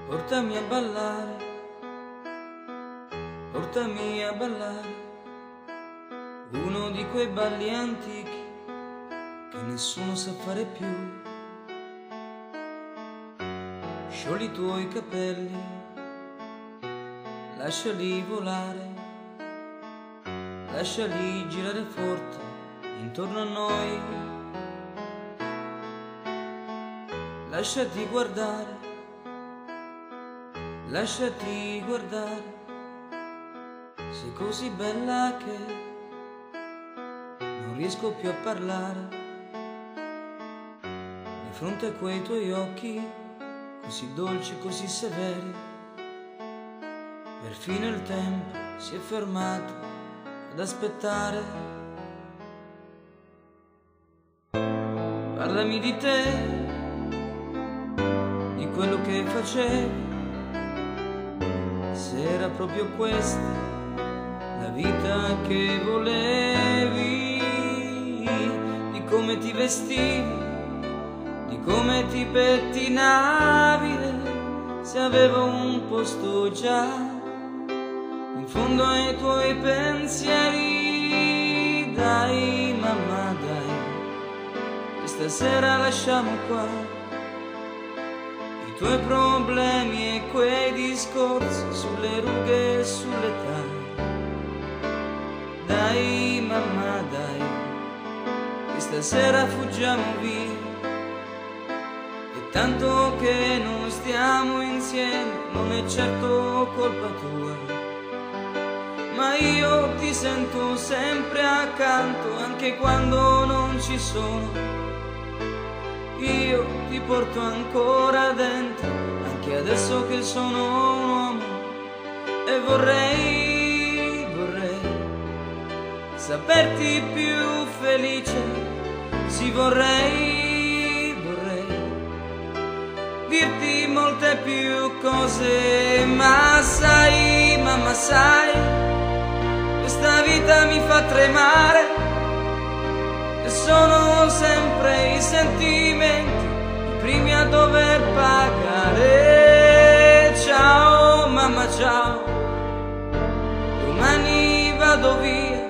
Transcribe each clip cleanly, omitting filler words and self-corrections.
Portami a ballare, uno di quei balli antichi che nessuno sa fare più. Sciogli i tuoi capelli, lasciali volare, lasciali girare forte intorno a noi. Lasciati guardare, lasciati guardare, sei così bella che non riesco più a parlare. Di fronte a quei tuoi occhi così dolci, così severi, perfino il tempo si è fermato ad aspettare. Parlami di te, di quello che facevi, se era proprio questa la vita che volevi, di come ti vestivi, di come ti pettinavi, se avevo un posto già in fondo ai tuoi pensieri. Dai mamma dai, questa sera lasciamo qua i tuoi problemi e quei discorsi sulle rughe e sull'età. Dai mamma dai, questa sera fuggiamo via, e tanto che non stiamo insieme non è certo colpa tua, ma io ti sento sempre accanto anche quando non ci sono. Io ti porto ancora dentro anche adesso che sono un uomo, e vorrei saperti più felice. Sì, vorrei dirti molte più cose, ma sai, mamma sai, questa vita mi fa tremare e sono sempre i sentimenti i primi a dover pagare. Ciao mamma ciao, domani vado via,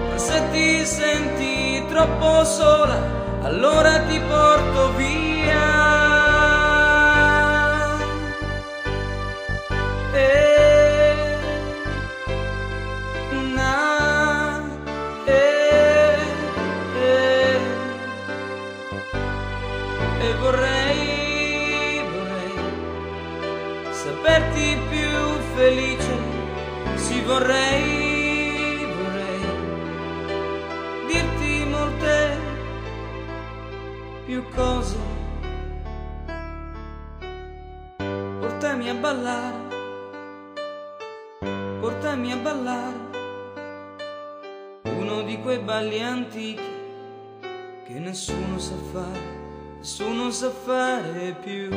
ma se ti senti troppo sola allora ti porto via. E vorrei saperti più felice. Sì, vorrei dirti molte più cose. Portami a ballare, uno di quei balli antichi che nessuno sa fare più.